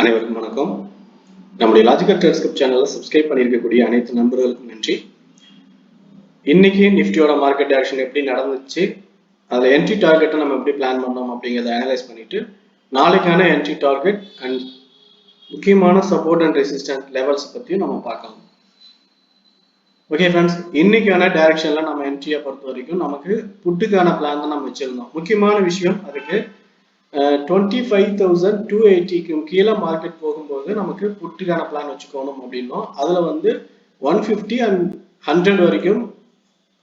அனைவருக்கும் வணக்கம். நம்முடைய லாஜிக்கல் ட்ரேட் ஸ்கிரிப்ட் சேனலை சப்ஸ்கிரைப் பண்ணியிருக்கக்கூடிய அனைத்து நண்பர்களுக்கும் நன்றி. இன்னைக்கு நிஃப்டியோட மார்க்கெட் ஆக்ஷன் எப்படி நடந்துச்சு, அதில் என்ட்ரி டார்கெட்டை நம்ம எப்படி பிளான் பண்ணோம் அப்படிங்கிறத அனலைஸ் பண்ணிட்டு நாளைக்கான என்ட்ரி டார்கெட் அண்ட் முக்கியமான சப்போர்ட் அண்ட் ரெசிஸ்டன்ட் லெவல்ஸ் பற்றியும் நம்ம பார்க்கலாம். ஓகே ஃப்ரெண்ட்ஸ், இன்னைக்கான டைரக்ஷன்ல நம்ம என்ட்ரியை பொறுத்த வரைக்கும் நமக்கு புட்டுக்கான பிளான் தான் நம்ம வச்சிருந்தோம். முக்கியமான விஷயம் அதுக்கு 25,280க்கும் கீழே மார்க்கெட் போகும்போது நமக்கு புட்டுக்கான பிளான் வச்சுக்கணும் அப்படின்னோம். அதுல 150 and 100 வரைக்கும்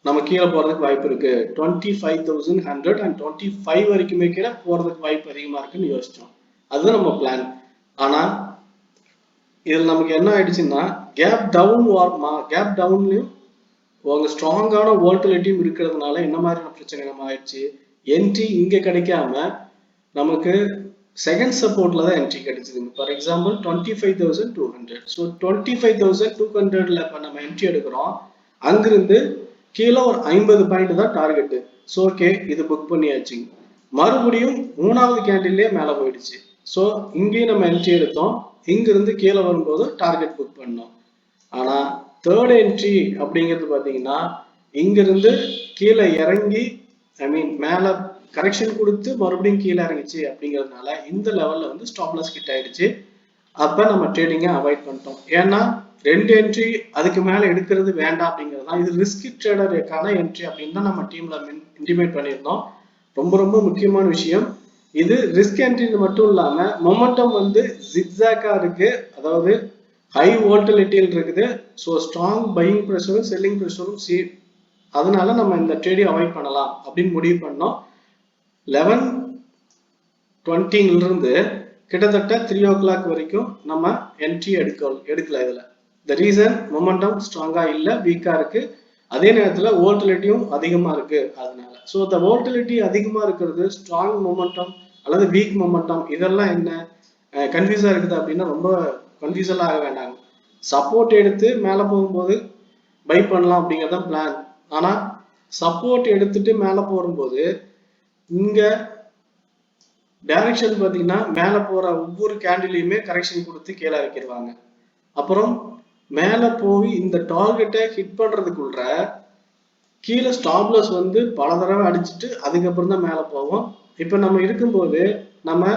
நம்ம கீழே போறதுக்கு வாய்ப்பு இருக்கு. 25,100 and 25 வரைக்குமே கீழே போறதுக்கு வாய்ப்பு அதிகமா இருக்குன்னு யோசிச்சோம். அதுதான் நம்ம பிளான். ஆனா இதுல நமக்கு என்ன ஆயிடுச்சுன்னா கேப் டவுன்லயும் உங்க ஸ்ட்ராங்கான வோல்டிலிட்டியும் இருக்கிறதுனால என்ன மாதிரியான பிரச்சனை நம்ம ஆயிடுச்சு, என்ட்ரி இங்க கிடைக்காம நமக்கு செகண்ட் சப்போர்ட்ல தான் என்ட்ரி கிடைச்சதுங்க. For example 25,200. ஸோ 25,200ல இப்போ நம்ம என்ட்ரி எடுக்கிறோம். அங்கிருந்து கீழே ஒரு 50 பாயிண்ட் தான் டார்கெட்டு. ஸோ ஓகே, இது புக் பண்ணியாச்சு. மறுபடியும் மூணாவது கேண்டில்லே மேலே போயிடுச்சு. ஸோ இங்கேயும் நம்ம என்ட்ரி எடுத்தோம். இங்கிருந்து கீழே வரும்போது டார்கெட் புக் பண்ணோம். ஆனா தேர்ட் என்ட்ரி அப்படிங்கிறது பார்த்தீங்கன்னா இங்கிருந்து கீழே இறங்கி மேலே கரெக்ஷன் கொடுத்து மறுபடியும் கீழே இறங்கிச்சு அப்படிங்கிறதுனால இந்த லெவல்ல ஸ்டாப் லாஸ் ஹிட் ஆயிடுச்சு. அப்ப நம்ம ட்ரேடிங்கை அவாய்ட் பண்ணிட்டோம். ஏன்னா ரெண்டு என்ட்ரி அதுக்கு மேல எடுக்கிறது வேண்டாம் அப்படிங்கிறது தான். இது ரிஸ்கி ட்ரேடருக்கான என்ட்ரி அப்படின்னு தான் நம்ம டீம்ல இன்டிமேட் பண்ணியிருந்தோம். ரொம்ப ரொம்ப முக்கியமான விஷயம். இது ரிஸ்க் என்ட்ரி மட்டும் இல்லாம மொமெண்டம் ஜிக்ஸாக்கா இருக்கு, அதாவது ஹை வோல்டிலிட்டியில் இருக்குது. ஸோ ஸ்ட்ராங் பையிங் ப்ரெஷரும் செல்லிங் ப்ரெஷரும் அதனால நம்ம இந்த ட்ரேடிங் அவாய்ட் பண்ணலாம் அப்படின்னு முடிவு பண்ணோம். 11:20 இருந்து கிட்டத்தட்ட 3 o'clock வரைக்கும் நம்ம என்ட்ரி எடுக்கல. இதுல த ரீசன் மொமெண்டம் ஸ்ட்ராங்கா இல்ல, வீக்கா இருக்கு. அதே நேரத்துல வோல்டிலிட்டியும் அதிகமா இருக்கு. அதனால ஸோ இந்த வோல்டிலிட்டி அதிகமா இருக்கிறது, ஸ்ட்ராங் மொமெண்டம் அல்லது வீக் மொமெண்டம், இதெல்லாம் என்ன கன்ஃபியூஸா இருக்குது அப்படின்னா ரொம்ப கன்ஃபியூஸன் ஆக வேண்டாங்க. சப்போர்ட் எடுத்து மேல போகும்போது பை பண்ணலாம் அப்படிங்கறத பிளான். ஆனா சப்போர்ட் எடுத்துட்டு மேல போகும்போது இங்க டைரக்ஷன் பாத்தீங்கன்னா மேல போற ஒவ்வொரு கேண்டிலையுமே கரெக்ஷன் கொடுத்து கீழே வைக்கிடுவாங்க. அப்புறம் மேல போய் இந்த டார்கெட்டை ஹிட் பண்றதுக்குள்ள கீழே ஸ்டாப்லஸ் பல தடவை அடிச்சுட்டு அதுக்கப்புறம் தான் மேல போவோம். இப்ப நம்ம இருக்கும்போது நம்ம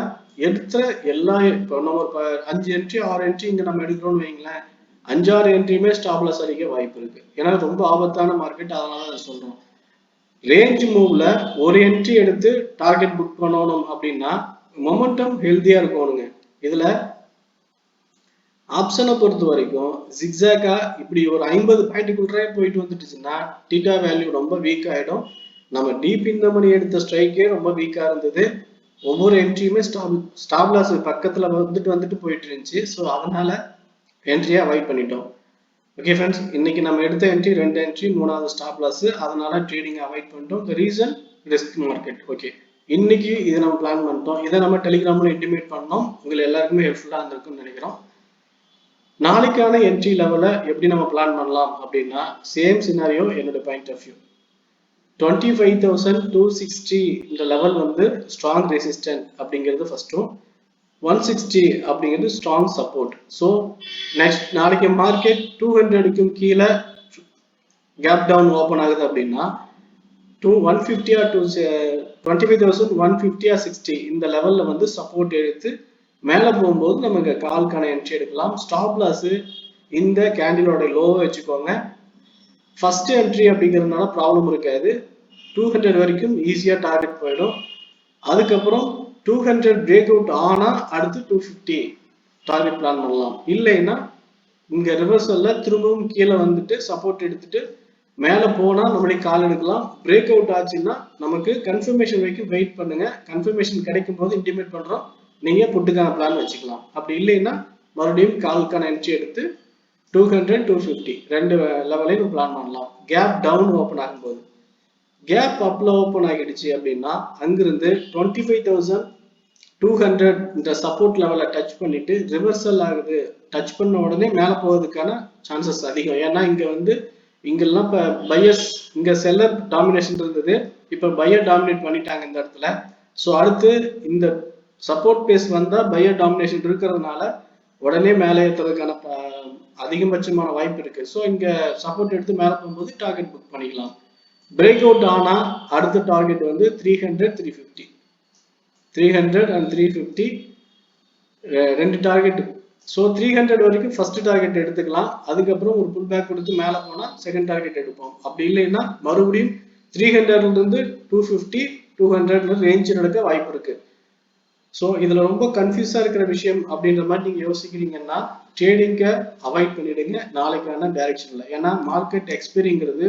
எடுத்த எல்லா இப்போ நம்ம ஒரு 5 என்ட்ரி 6 என்ட்ரி இங்க நம்ம எடுக்கிறோம்னு வைங்களேன், 5-6 என்ட்ரியுமே ஸ்டாப்லஸ் அடிக்க வாய்ப்பு இருக்கு. ஏன்னா ரொம்ப ஆபத்தான மார்க்கெட், அதனால சொல்றோம். ரேஞ்ச் மூவ்ல ஒரு என்ட்ரி எடுத்து டார்கெட் புக் பண்ணணும் அப்படின்னா மொமெண்டம் ஹெல்தியா இருக்கணுங்க. இதுல ஆப்ஷனை பொறுத்த வரைக்கும் ஜிக்ஸாக்கா இப்படி ஒரு 50 பாயிண்ட்டுக்குள்ளே போயிட்டு வந்துட்டுச்சுன்னா டீட்டா வேல்யூ ரொம்ப வீக் ஆயிடும். நம்ம டீப் இந்த மணி எடுத்த ஸ்ட்ரைக்கே ரொம்ப வீக்கா இருந்தது. ஒவ்வொரு என்ட்ரியுமே ஸ்டாப் லாஸ் பக்கத்துல வந்துட்டு போயிட்டு இருந்துச்சு. ஸோ அதனால என்ட்ரியை அவாய்ட் பண்ணிட்டோம். ஓகே ஃப்ரெண்ட்ஸ், இன்னைக்கு நம்ம எடுத்த என்ட்ரி 2 என்ட்ரி, 3வது ஸ்டாப் லாஸ். அதனால ட்ரேடிங் அவாய்ட் பண்ணிட்டோம். The reason risk market. Okay, இன்னைக்கு இதை நம்ம பிளான் பண்ணிட்டோம். இதை நம்ம டெலிகிராம்ல இன்டிமேட் பண்ணோம். உங்களுக்கு எல்லாருக்குமே ஹெல்ப்ஃபுல்லா இருந்திருக்கும்னு நினைக்கிறோம். நாளைக்கான என்ட்ரி லெவலை எப்படி நம்ம பிளான் பண்ணலாம் அப்படின்னா சேம் சினாரியோ. என்னோட பாயிண்ட் ஆஃப் வியூ 25,260 இந்த லெவல் ஸ்ட்ராங் ரெசிஸ்டன்ட் அப்படிங்கிறது ஃபர்ஸ்டும், 160 அப்படிங்கிறது ஸ்ட்ராங் சப்போர்ட். ஸோ நெக்ஸ்ட் நாளைக்கு மார்க்கெட் 200க்கும் கீழே கேப் டவுன் ஓப்பன் ஆகுது அப்படின்னா 150 or 25,150 or 60 இந்த லெவல்ல சப்போர்ட் எடுத்து மேல போகும்போது நமக்கு கால்கான என்ட்ரி எடுக்கலாம். ஸ்டாப் லாஸ் இந்த கேண்டிலோட லோவை வச்சுக்கோங்க. ஃபர்ஸ்ட் என்ட்ரி அப்படிங்கிறதுனால ப்ராப்ளம் இருக்காது. 200 வரைக்கும் ஈஸியா டார்கெட் போயிடும். அதுக்கப்புறம் 200 பிரேக் அவுட் ஆனா அடுத்து 250 டார்கெட் பிளான் பண்ணலாம். இல்லைன்னா இங்க ரிவர்சல்ல திரும்பவும் கீழே சப்போர்ட் எடுத்துட்டு மேல போனா நம்மளே கால் எடுக்கலாம். பிரேக் அவுட் ஆச்சுன்னா நமக்கு கன்ஃபர்மேஷன் வரைக்கும் வெயிட் பண்ணுங்க. கன்ஃபர்மேஷன் கிடைக்கும் போது இன்டிமேட் பண்றோம், நீங்க புட்டுக்கான பிளான் வச்சுக்கலாம். அப்படி இல்லைன்னா மறுபடியும் காலுக்கான என்ட்ரி எடுத்து 200 250 ரெண்டு லெவலையும் பிளான் பண்ணலாம். கேப் டவுன் ஓப்பன் ஆகும்போது, கேப் அப்ல ஓப்பன் ஆகிடுச்சு அப்படின்னா அங்கிருந்து 25,200 இந்த சப்போர்ட் லெவலை டச் பண்ணிட்டு ரிவர்சல் ஆகுது, டச் பண்ண உடனே மேல போவதுக்கான சான்சஸ் அதிகம். ஏன்னா இங்கெல்லாம் இப்ப பையர்ஸ், இங்க செல்லர் டாமினேஷன் இருந்தது, இப்ப பையர் டாமினேட் பண்ணிட்டாங்க இந்த இடத்துல. ஸோ அடுத்து இந்த சப்போர்ட் பேஸ் வந்தா பையர் டாமினேஷன் இருக்கிறதுனால உடனே மேலே ஏற்றுறதுக்கான அதிகபட்சமான வாய்ப்பு இருக்கு. ஸோ இங்க சப்போர்ட் எடுத்து மேலே போகும்போது டார்கெட் புக் பண்ணிக்கலாம். பிரேக் அவுட் ஆனா அடுத்த டார்கெட் வந்து 300 350 300 and 350 ரெண்டு டார்கெட். ஸோ 300 வரைக்கும் ஃபர்ஸ்ட் டார்கெட் எடுத்துக்கலாம். அதுக்கப்புறம் ஒரு புல் பேக் கொடுத்து மேலே போனால் செகண்ட் டார்கெட் எடுப்போம். அப்படி இல்லைன்னா மறுபடியும் 300லேருந்து 250 200 ரேஞ்சில் எடுக்க வாய்ப்பு இருக்கு. ஸோ இதுல ரொம்ப கன்ஃபியூஸா இருக்கிற விஷயம் அப்படின்ற மாதிரி நீங்க யோசிக்கிறீங்கன்னா ட்ரேடிங்கை அவாய்ட் பண்ணிடுங்க நாளைக்கான டைரக்ஷன்ல. ஏன்னா மார்க்கெட் எக்ஸ்பீரிங்கிறது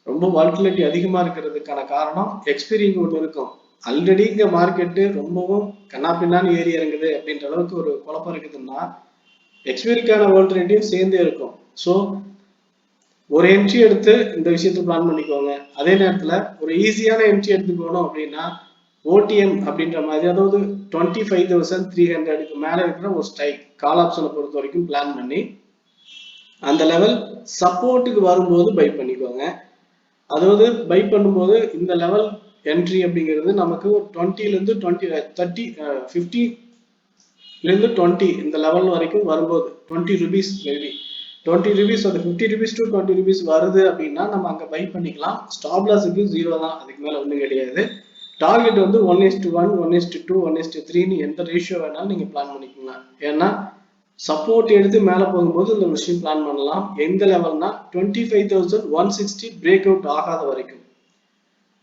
ரொம்ப வால்டிலிட்டி அதிகமா இருக்கிறதுக்கான காரணம் எக்ஸ்பீரிங் ஒன்று இருக்கும். ஆல்ரெடி இங்க மார்க்கெட்டு ரொம்பவும் கண்ணாப்பின்னான்னு ஏறி இறங்குது அப்படின்ற அளவுக்கு ஒரு குழப்பம் இருக்குதுன்னா எக்ஸ்பீரிக்கான வால்டிலிட்டியும் சேர்ந்தே இருக்கும். ஸோ ஒரு என்ட்ரி எடுத்து இந்த விஷயத்தை பிளான் பண்ணிக்கோங்க. அதே நேரத்துல ஒரு ஈஸியான என்ட்ரி எடுத்துக்கணும் அப்படின்னா ஓடிஎம் அப்படின்ற மாதிரி, அதாவது 25,300க்கு மேல இருக்கிற ஒரு ஸ்ட்ரைக் கால் ஆப்ஷனை பொறுத்த வரைக்கும் பிளான் பண்ணி அந்த லெவல் சப்போர்ட்டுக்கு வரும்போது பை பண்ணிக்கோங்க. அதாவது பை பண்ணும்போது இந்த லெவல் என்ட்ரி அப்படிங்கிறது நமக்கு 20லேருந்து 30 50லேருந்து 20 இந்த லெவல் வரைக்கும் வரும்போது 20 rupees மேபி 20 rupees அது 50 rupees to 20 rupees வருது அப்படின்னா நம்ம அங்க பை பண்ணிக்கலாம். ஸ்டாப் லாஸுக்கு 0 தான், அதுக்கு மேல ஒன்றும் கிடையாது. டார்கெட் வந்து 1:1 1:2 1:3 எந்த ரேஷியோ வேணாலும் நீங்க பிளான் பண்ணிக்கலாம். ஏன்னா சப்போர்ட் எடுத்து மேல போகும்போது இந்த விஷயம் பிளான் பண்ணலாம். எந்த லெவல்னா 25,160 பிரேக் அவுட் ஆகாத வரைக்கும்.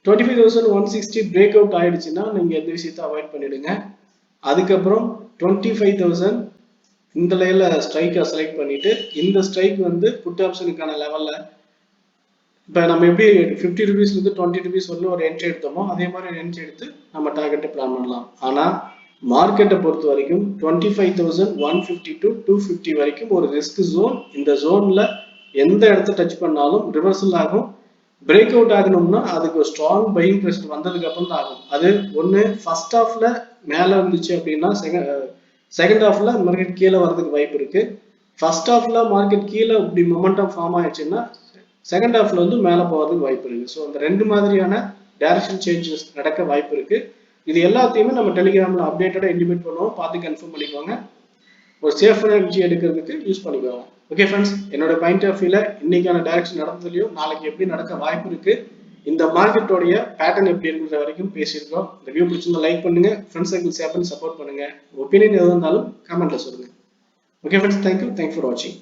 25,160 பிரேக் அவுட் ஆயிடுச்சுன்னா நீங்க எந்த விஷயத்தை அவாய்ட் பண்ணிடுங்க. அதுக்கப்புறம் 25,000 இந்த லைன்ல ஸ்ட்ரைக்கை செலக்ட் பண்ணிட்டு இந்த ஸ்ட்ரைக் வந்து புட் ஆப்ஷனுக்கான லெவல்ல இப்போ நம்ம எப்படி 50 rupeesலேருந்து 20 rupees வரலும் ஒரு என்ட்ரி எடுத்தோமோ அதே மாதிரி ஒரு என்ட்ரி எடுத்து நம்ம டார்கெட்டை பிளான் பண்ணலாம். ஆனால் மார்க்கெட்டை பொறுத்த வரைக்கும் 25,150 to 250 வரைக்கும் ஒரு ரிஸ்க் ஜோன். இந்த ஜோன்ல எந்த இடத்த டச் பண்ணாலும் ரிவர்சல் ஆகும். பிரேக் அவுட் ஆகணும்னா அதுக்கு ஒரு ஸ்ட்ராங் பையிங் ப்ரெஷர் வந்ததுக்கு அப்புறம் தான் ஆகும். அது ஒன்று ஃபர்ஸ்ட் ஹாஃப்ல மேலே இருந்துச்சு அப்படின்னா செகண்ட் ஹாஃப்ல மார்க்கெட் கீழே வர்றதுக்கு வாய்ப்பு இருக்கு. ஃபர்ஸ்ட் ஹாஃப்ல மார்க்கெட் கீழே இப்படி மொமெண்டம் ஃபார்ம் ஆயிடுச்சுன்னா செகண்ட் ஹாஃப்ல வந்து மேலே போகிறதுக்கு வாய்ப்பு இருக்கு. ஸோ அந்த ரெண்டு மாதிரியான டைரக்ஷன் சேஞ்சஸ் நடக்க வாய்ப்பு இருக்கு. இது எல்லாத்தையுமே நம்ம டெலிகிராம்ல அப்டேட்டடா இன்டிமேட் பண்ணுவோம், பார்த்து கன்ஃபார்ம் பண்ணிக்கோங்க. ஒரு சேஃபான எனர்ஜி எடுக்கிறதுக்கு யூஸ் பண்ணிக்கோங்க. ஓகே ஃப்ரெண்ட்ஸ், என்னோட பாயிண்ட் ஆஃப் வியூல இன்னைக்கான டைரக்ஷன் நடந்ததுலையும் நாளைக்கு எப்படி நடக்க வாய்ப்பு இருக்கு, இந்த மார்க்கெட்டோடைய பேட்டர்ன் எப்படி இருக்கிற வரைக்கும் பேசியிருக்கோம். இந்த வீடியோ பிடிச்சிருந்தா லைக் பண்ணுங்க, ஃப்ரெண்ட்ஸ் சர்க்கிள் ஷேர் பண்ணி சப்போர்ட் பண்ணுங்க. ஒப்பீனியன் எது இருந்தாலும் கமெண்ட்ல சொல்லுங்க. ஓகே ஃப்ரெண்ட்ஸ், தேங்க்யூ ஃபார் வாட்சிங்.